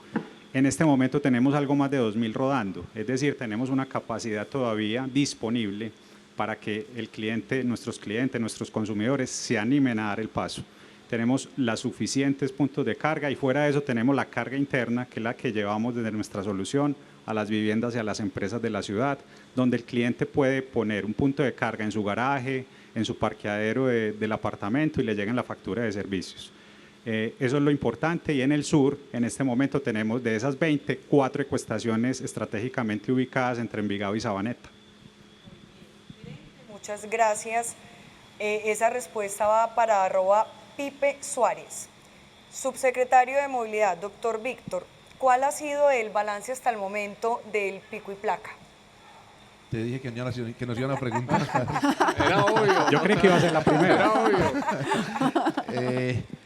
En este momento tenemos algo más de 2.000 rodando, es decir, tenemos una capacidad todavía disponible para que el cliente, nuestros consumidores se animen a dar el paso. Tenemos los suficientes puntos de carga y fuera de eso tenemos la carga interna, que es la que llevamos desde nuestra solución a las viviendas y a las empresas de la ciudad, donde el cliente puede poner un punto de carga en su garaje, en su parqueadero del apartamento y le lleguen la factura de servicios. Eso es lo importante, y en el sur, en este momento tenemos de esas 20, 4 ecoestaciones estratégicamente ubicadas entre Envigado y Sabaneta. Muchas gracias. Esa respuesta va para @Pipe Suárez. Subsecretario de Movilidad, doctor Víctor, ¿cuál ha sido el balance hasta el momento del pico y placa? Te dije que nos iban a preguntar. Era obvio. Yo creí que iba a ser la primera. Era obvio.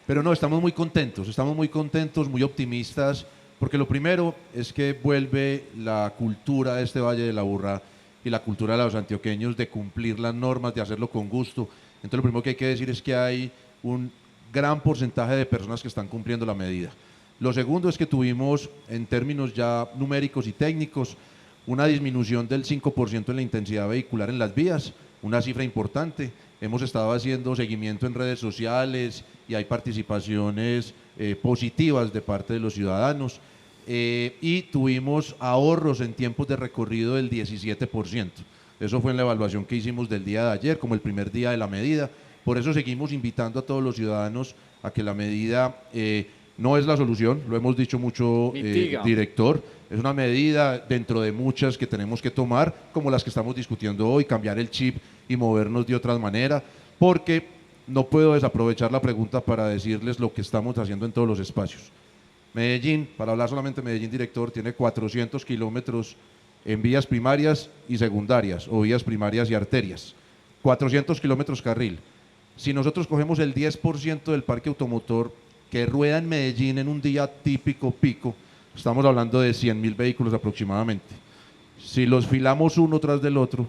Pero no, estamos muy contentos, muy optimistas, porque lo primero es que vuelve la cultura de este Valle de la Aburrá y la cultura de los antioqueños de cumplir las normas, de hacerlo con gusto. Entonces lo primero que hay que decir es que hay un gran porcentaje de personas que están cumpliendo la medida. Lo segundo es que tuvimos, en términos ya numéricos y técnicos, una disminución del 5% en la intensidad vehicular en las vías, una cifra importante. Hemos estado haciendo seguimiento en redes sociales y hay participaciones positivas de parte de los ciudadanos, y tuvimos ahorros en tiempos de recorrido del 17%. Eso fue en la evaluación que hicimos del día de ayer, como el primer día de la medida. Por eso seguimos invitando a todos los ciudadanos a que la medida no es la solución, lo hemos dicho mucho, director, es una medida dentro de muchas que tenemos que tomar, como las que estamos discutiendo hoy, cambiar el chip y movernos de otra manera, porque no puedo desaprovechar la pregunta para decirles lo que estamos haciendo en todos los espacios. Medellín, para hablar solamente de Medellín, director, tiene 400 kilómetros en vías primarias y secundarias, o vías primarias y arterias, 400 kilómetros carril. Si nosotros cogemos el 10% del parque automotor que rueda en Medellín en un día típico pico, estamos hablando de 100.000 vehículos aproximadamente. Si los filamos uno tras del otro,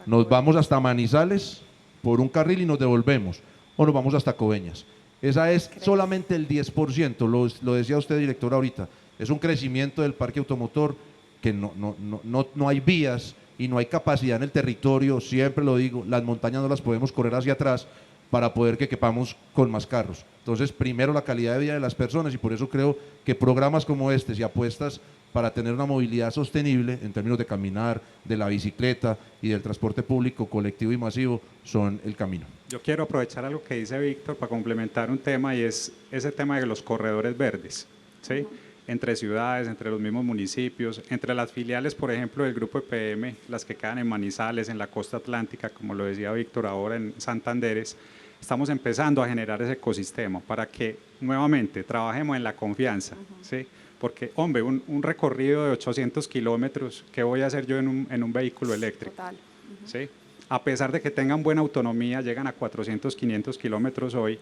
nos vamos hasta Manizales por un carril y nos devolvemos, o nos vamos hasta Coveñas. Esa es solamente el 10%, lo decía usted, director, ahorita. Es un crecimiento del parque automotor que no hay vías y no hay capacidad en el territorio, siempre lo digo, las montañas no las podemos correr hacia atrás para poder que quepamos con más carros. Entonces, primero la calidad de vida de las personas, y por eso creo que programas como este y apuestas para tener una movilidad sostenible en términos de caminar, de la bicicleta y del transporte público colectivo y masivo son el camino. Yo quiero aprovechar algo que dice Víctor para complementar un tema, y es ese tema de los corredores verdes, ¿sí? Entre ciudades, entre los mismos municipios, entre las filiales, por ejemplo, del Grupo EPM, las que quedan en Manizales, en la costa atlántica, como lo decía Víctor ahora en Santanderes. Estamos empezando a generar ese ecosistema para que nuevamente trabajemos en la confianza, ¿sí? Porque, hombre, un recorrido de 800 kilómetros, ¿qué voy a hacer yo en un vehículo eléctrico? Total. ¿Sí? A pesar de que tengan buena autonomía, llegan a 400, 500 kilómetros hoy,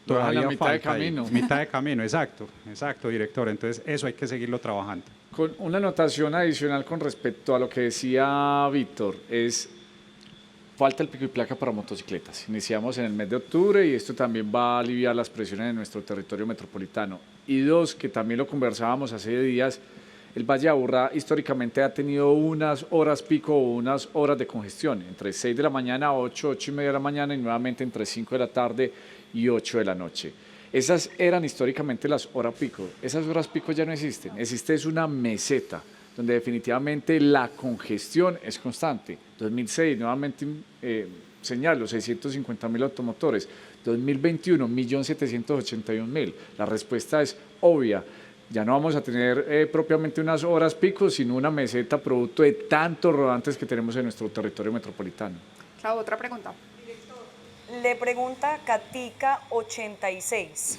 todavía mitad de camino. Mitad de camino, exacto, director. Entonces, eso hay que seguirlo trabajando. Con una anotación adicional con respecto a lo que decía Víctor, falta el pico y placa para motocicletas. Iniciamos en el mes de octubre y esto también va a aliviar las presiones en nuestro territorio metropolitano. Y dos, que también lo conversábamos hace días, el Valle de Aburrá históricamente ha tenido unas horas pico o unas horas de congestión, entre 6 de la mañana a 8 y media de la mañana, y nuevamente entre 5 de la tarde y 8 de la noche. Esas eran históricamente las horas pico. Esas horas pico ya no existen. Existe es una meseta, donde definitivamente la congestión es constante. 2006, nuevamente señalo, 650.000 automotores. 2021, 1.781.000. La respuesta es obvia. Ya no vamos a tener propiamente unas horas pico, sino una meseta producto de tantos rodantes que tenemos en nuestro territorio metropolitano. Claro, otra pregunta. Le pregunta Katica 86.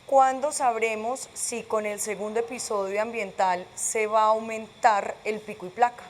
¿Cuándo sabremos si con el segundo episodio ambiental se va a aumentar el pico y placa?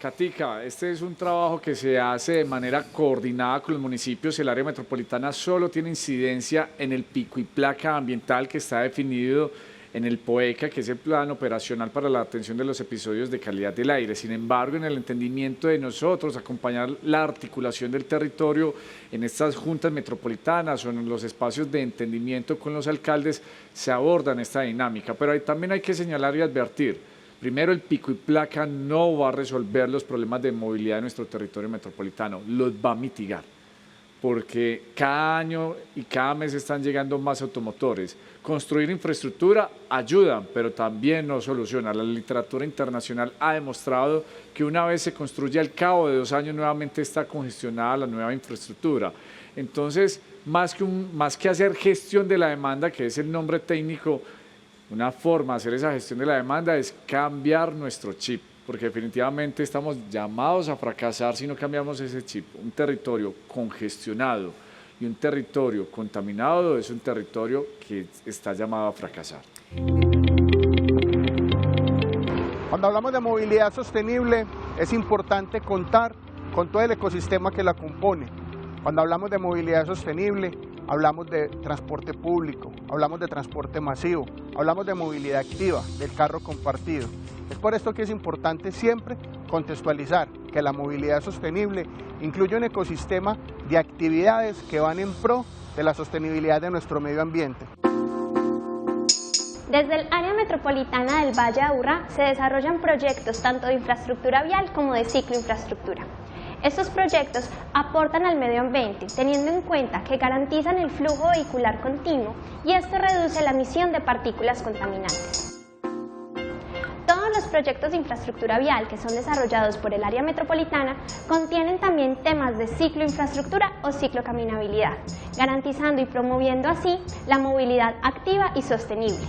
Katica, este es un trabajo que se hace de manera coordinada con los municipios. El área metropolitana solo tiene incidencia en el pico y placa ambiental que está definido en el POECA, que es el Plan Operacional para la Atención de los Episodios de Calidad del Aire. Sin embargo, en el entendimiento de nosotros, acompañar la articulación del territorio en estas juntas metropolitanas o en los espacios de entendimiento con los alcaldes, se abordan esta dinámica. Pero también hay que señalar y advertir, primero, el pico y placa no va a resolver los problemas de movilidad de nuestro territorio metropolitano, los va a mitigar, porque cada año y cada mes están llegando más automotores. Construir infraestructura ayuda, pero también no soluciona. La literatura internacional ha demostrado que una vez se construye, al cabo de 2 años nuevamente está congestionada la nueva infraestructura. Entonces, más que hacer gestión de la demanda, que es el nombre técnico, una forma de hacer esa gestión de la demanda es cambiar nuestro chip, porque definitivamente estamos llamados a fracasar si no cambiamos ese chip. Un territorio congestionado y un territorio contaminado es un territorio que está llamado a fracasar. Cuando hablamos de movilidad sostenible, es importante contar con todo el ecosistema que la compone. Cuando hablamos de movilidad sostenible, hablamos de transporte público, hablamos de transporte masivo, hablamos de movilidad activa, del carro compartido. Es por esto que es importante siempre contextualizar que la movilidad sostenible incluye un ecosistema de actividades que van en pro de la sostenibilidad de nuestro medio ambiente. Desde el área metropolitana del Valle de Aburrá se desarrollan proyectos tanto de infraestructura vial como de cicloinfraestructura. Estos proyectos aportan al medio ambiente, teniendo en cuenta que garantizan el flujo vehicular continuo y esto reduce la emisión de partículas contaminantes. Todos los proyectos de infraestructura vial que son desarrollados por el área metropolitana contienen también temas de cicloinfraestructura o ciclocaminabilidad, garantizando y promoviendo así la movilidad activa y sostenible.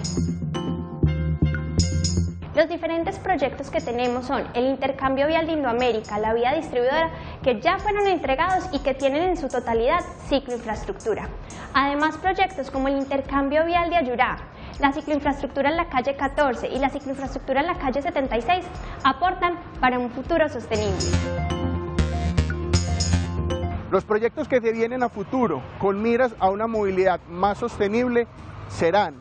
Los diferentes proyectos que tenemos son el intercambio vial de Indoamérica, la vía distribuidora, que ya fueron entregados y que tienen en su totalidad cicloinfraestructura. Además, proyectos como el intercambio vial de Ayurá, la cicloinfraestructura en la calle 14 y la cicloinfraestructura en la calle 76 aportan para un futuro sostenible. Los proyectos que se vienen a futuro con miras a una movilidad más sostenible serán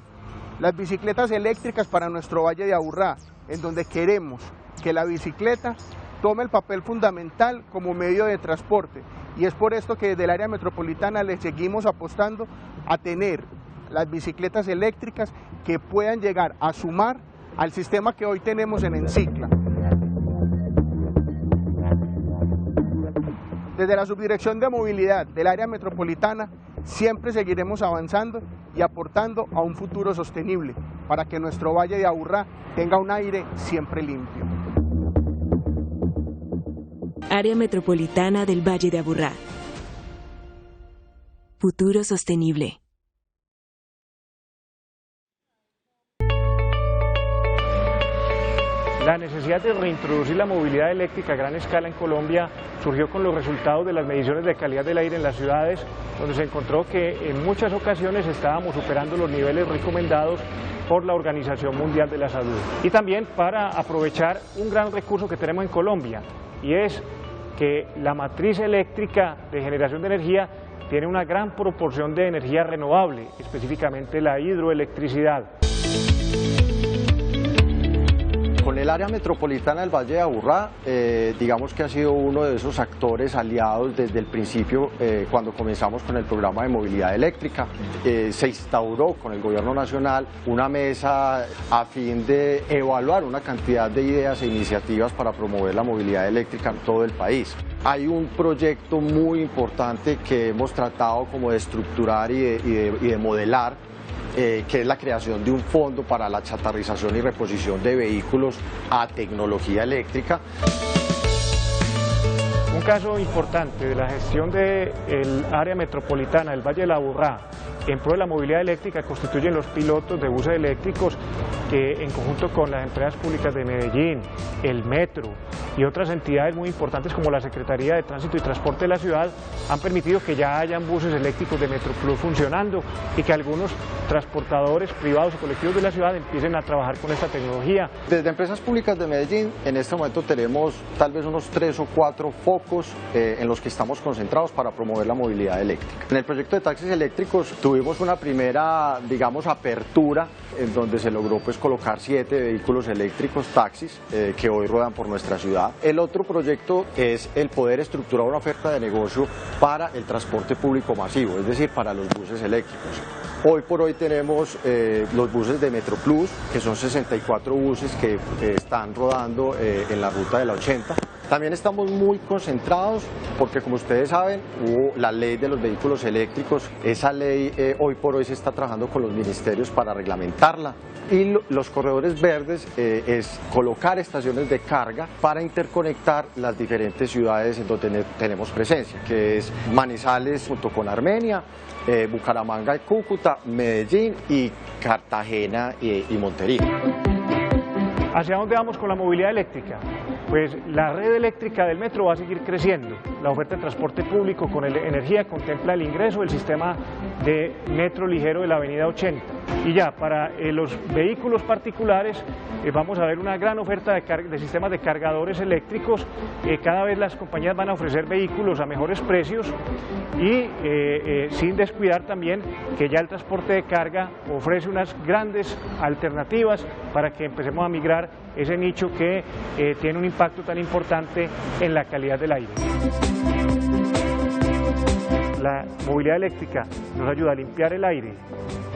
las bicicletas eléctricas para nuestro Valle de Aburrá, en donde queremos que la bicicleta tome el papel fundamental como medio de transporte. Y es por esto que desde el área metropolitana le seguimos apostando a tener las bicicletas eléctricas que puedan llegar a sumar al sistema que hoy tenemos en Encicla. Desde la Subdirección de Movilidad del área metropolitana siempre seguiremos avanzando y aportando a un futuro sostenible para que nuestro Valle de Aburrá tenga un aire siempre limpio. Área Metropolitana del Valle de Aburrá. Futuro sostenible. La necesidad de reintroducir la movilidad eléctrica a gran escala en Colombia surgió con los resultados de las mediciones de calidad del aire en las ciudades, donde se encontró que en muchas ocasiones estábamos superando los niveles recomendados por la Organización Mundial de la Salud. Y también para aprovechar un gran recurso que tenemos en Colombia, y es que la matriz eléctrica de generación de energía tiene una gran proporción de energía renovable, específicamente la hidroelectricidad. Con el área metropolitana del Valle de Aburrá, digamos que ha sido uno de esos actores aliados desde el principio, cuando comenzamos con el programa de movilidad eléctrica. Se instauró con el gobierno nacional una mesa a fin de evaluar una cantidad de ideas e iniciativas para promover la movilidad eléctrica en todo el país. Hay un proyecto muy importante que hemos tratado como de estructurar y de modelar, que es la creación de un fondo para la chatarrización y reposición de vehículos a tecnología eléctrica. Un caso importante de la gestión del área metropolitana del Valle de Aburrá en pro de la movilidad eléctrica constituyen los pilotos de buses eléctricos que, en conjunto con las empresas públicas de Medellín, el Metro y otras entidades muy importantes como la Secretaría de Tránsito y Transporte de la ciudad, han permitido que ya hayan buses eléctricos de Metroplus funcionando y que algunos transportadores privados y colectivos de la ciudad empiecen a trabajar con esta tecnología. Desde Empresas Públicas de Medellín, en este momento tenemos tal vez unos 3 o 4 focos en los que estamos concentrados para promover la movilidad eléctrica. En el proyecto de taxis eléctricos tuvimos una primera, digamos, apertura en donde se logró pues colocar 7 vehículos eléctricos taxis que hoy ruedan por nuestra ciudad. El otro proyecto es el poder estructurar una oferta de negocio para el transporte público masivo, es decir, para los buses eléctricos. Hoy por hoy tenemos los buses de MetroPlus, que son 64 buses que están rodando en la ruta de la 80. También estamos muy concentrados porque, como ustedes saben, hubo la ley de los vehículos eléctricos. Esa ley hoy por hoy se está trabajando con los ministerios para reglamentarla. Y los corredores verdes es colocar estaciones de carga para interconectar las diferentes ciudades en donde tenemos presencia, que es Manizales junto con Armenia, Bucaramanga y Cúcuta, Medellín y Cartagena y Montería. ¿Hacia dónde vamos con la movilidad eléctrica? Pues la red eléctrica del metro va a seguir creciendo. La oferta de transporte público con energía contempla el ingreso del sistema de metro ligero de la avenida 80. Y ya, para los vehículos particulares vamos a ver una gran oferta de sistemas de cargadores eléctricos. Cada vez las compañías van a ofrecer vehículos a mejores precios y sin descuidar también que ya el transporte de carga ofrece unas grandes alternativas para que empecemos a migrar ese nicho que tiene un impacto tan importante en la calidad del aire. La movilidad eléctrica nos ayuda a limpiar el aire,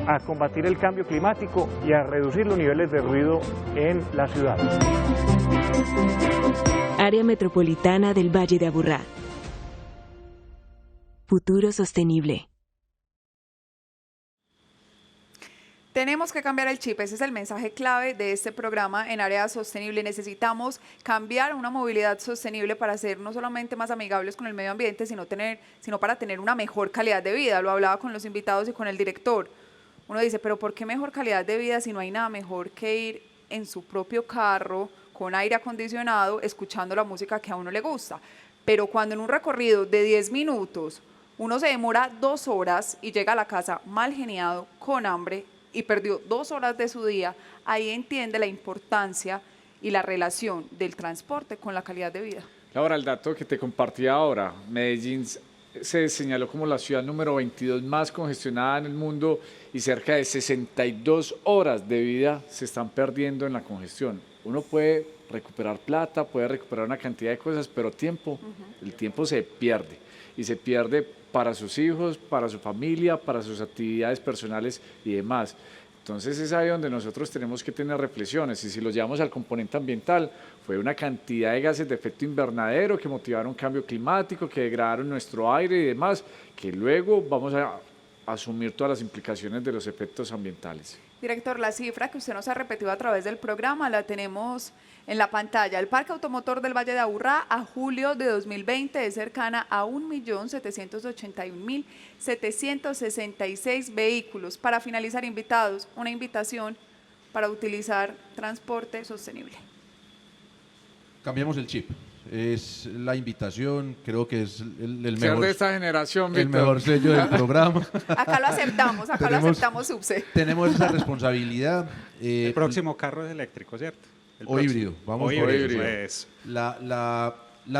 a combatir el cambio climático y a reducir los niveles de ruido en la ciudad. Área Metropolitana del Valle de Aburrá. Futuro sostenible. Tenemos que cambiar el chip, ese es el mensaje clave de este programa en Área Sostenible. Necesitamos cambiar a una movilidad sostenible para ser no solamente más amigables con el medio ambiente, sino para tener una mejor calidad de vida. Lo hablaba con los invitados y con el director. Uno dice, pero ¿por qué mejor calidad de vida si no hay nada mejor que ir en su propio carro, con aire acondicionado, escuchando la música que a uno le gusta? Pero cuando en un recorrido de 10 minutos uno se demora 2 horas y llega a la casa mal geniado, con hambre, y perdió 2 horas de su día, ahí entiende la importancia y la relación del transporte con la calidad de vida. Laura, el dato que te compartía ahora, Medellín se señaló como la ciudad número 22 más congestionada en el mundo y cerca de 62 horas de vida se están perdiendo en la congestión. Uno puede recuperar plata, puede recuperar una cantidad de cosas, pero el tiempo se pierde y se pierde para sus hijos, para su familia, para sus actividades personales y demás. Entonces es ahí donde nosotros tenemos que tener reflexiones y si lo llevamos al componente ambiental, fue una cantidad de gases de efecto invernadero que motivaron cambio climático, que degradaron nuestro aire y demás, que luego vamos a asumir todas las implicaciones de los efectos ambientales. Director, la cifra que usted nos ha repetido a través del programa la tenemos en la pantalla. El parque automotor del Valle de Aburrá a julio de 2020 es cercana a 1.781.766 vehículos. Para finalizar, invitados, una invitación para utilizar transporte sostenible. Cambiamos el chip. Es la invitación, creo que es el Ser mejor de esta generación, el Víctor. mejor sello del programa. Acá lo aceptamos, lo aceptamos, Subse. Tenemos esa responsabilidad. El próximo carro es eléctrico, ¿cierto? O híbrido, vamos por híbrido. eso. La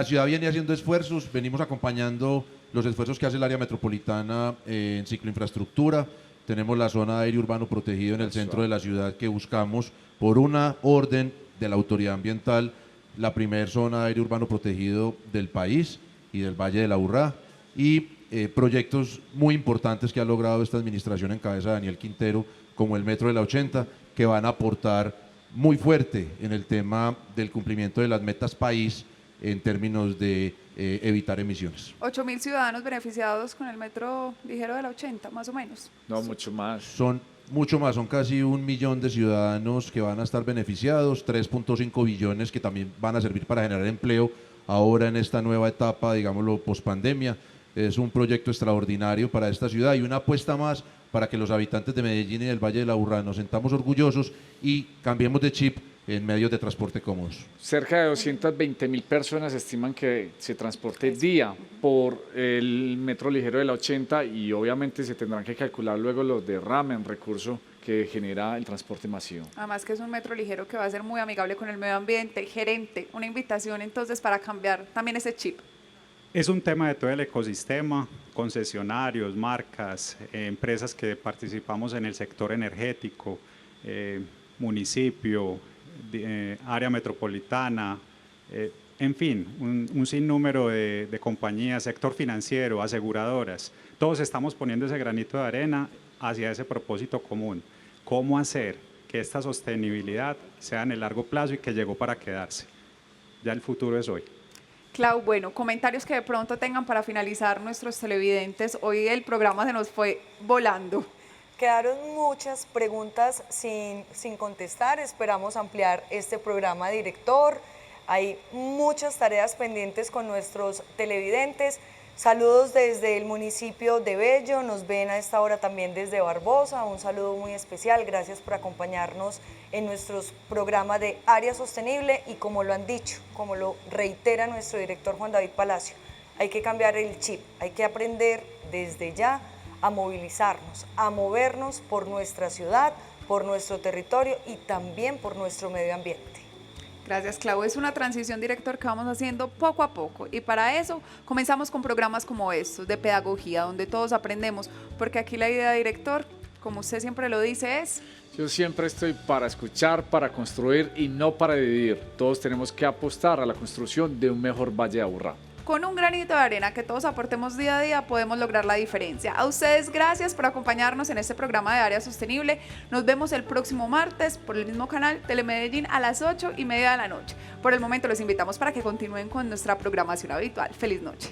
ciudad viene haciendo esfuerzos, venimos acompañando los esfuerzos que hace el área metropolitana en cicloinfraestructura. Tenemos la zona de aire urbano protegido en el centro de la ciudad que buscamos por una orden de la autoridad ambiental, la primer zona de aire urbano protegido del país y del Valle de Aburrá, y proyectos muy importantes que ha logrado esta administración en cabeza de Daniel Quintero, como el Metro de la 80, que van a aportar muy fuerte en el tema del cumplimiento de las metas país en términos de evitar emisiones. 8.000 ciudadanos beneficiados con el metro ligero de la 80, más o menos. No, mucho más. Son mucho más, son casi 1 millón de ciudadanos que van a estar beneficiados, 3.5 billones que también van a servir para generar empleo ahora en esta nueva etapa, digámoslo, pospandemia. Es un proyecto extraordinario para esta ciudad y una apuesta más para que los habitantes de Medellín y del Valle de Aburrá nos sentamos orgullosos y cambiemos de chip en medios de transporte cómodos. Cerca de 220.000 personas estiman que se transporte día por el metro ligero de la 80 y obviamente se tendrán que calcular luego los derrames en recurso que genera el transporte masivo. Además que es un metro ligero que va a ser muy amigable con el medio ambiente. Gerente, una invitación entonces para cambiar también ese chip. Es un tema de todo el ecosistema, concesionarios, marcas, empresas que participamos en el sector energético, municipio, área metropolitana, en fin, un sinnúmero de compañías, sector financiero, aseguradoras. Todos estamos poniendo ese granito de arena hacia ese propósito común. ¿Cómo hacer que esta sostenibilidad sea en el largo plazo y que llegó para quedarse? Ya el futuro es hoy. Clau, bueno, comentarios que de pronto tengan para finalizar nuestros televidentes. Hoy el programa se nos fue volando. Quedaron muchas preguntas sin contestar. Esperamos ampliar este programa, director. Hay muchas tareas pendientes con nuestros televidentes. Saludos desde el municipio de Bello, nos ven a esta hora también desde Barbosa, un saludo muy especial, gracias por acompañarnos en nuestros programas de Área Sostenible y como lo han dicho, como lo reitera nuestro director Juan David Palacio, hay que cambiar el chip, hay que aprender desde ya a movilizarnos, a movernos por nuestra ciudad, por nuestro territorio y también por nuestro medio ambiente. Gracias, Clau. Es una transición, director, que vamos haciendo poco a poco y para eso comenzamos con programas como estos de pedagogía, donde todos aprendemos, porque aquí la idea, director, como usted siempre lo dice, es... Yo siempre estoy para escuchar, para construir y no para dividir. Todos tenemos que apostar a la construcción de un mejor Valle de Aburrá. Con un granito de arena que todos aportemos día a día podemos lograr la diferencia. A ustedes gracias por acompañarnos en este programa de Área Sostenible. Nos vemos el próximo martes por el mismo canal Telemedellín a las 8:30 de la noche. Por el momento los invitamos para que continúen con nuestra programación habitual. Feliz noche.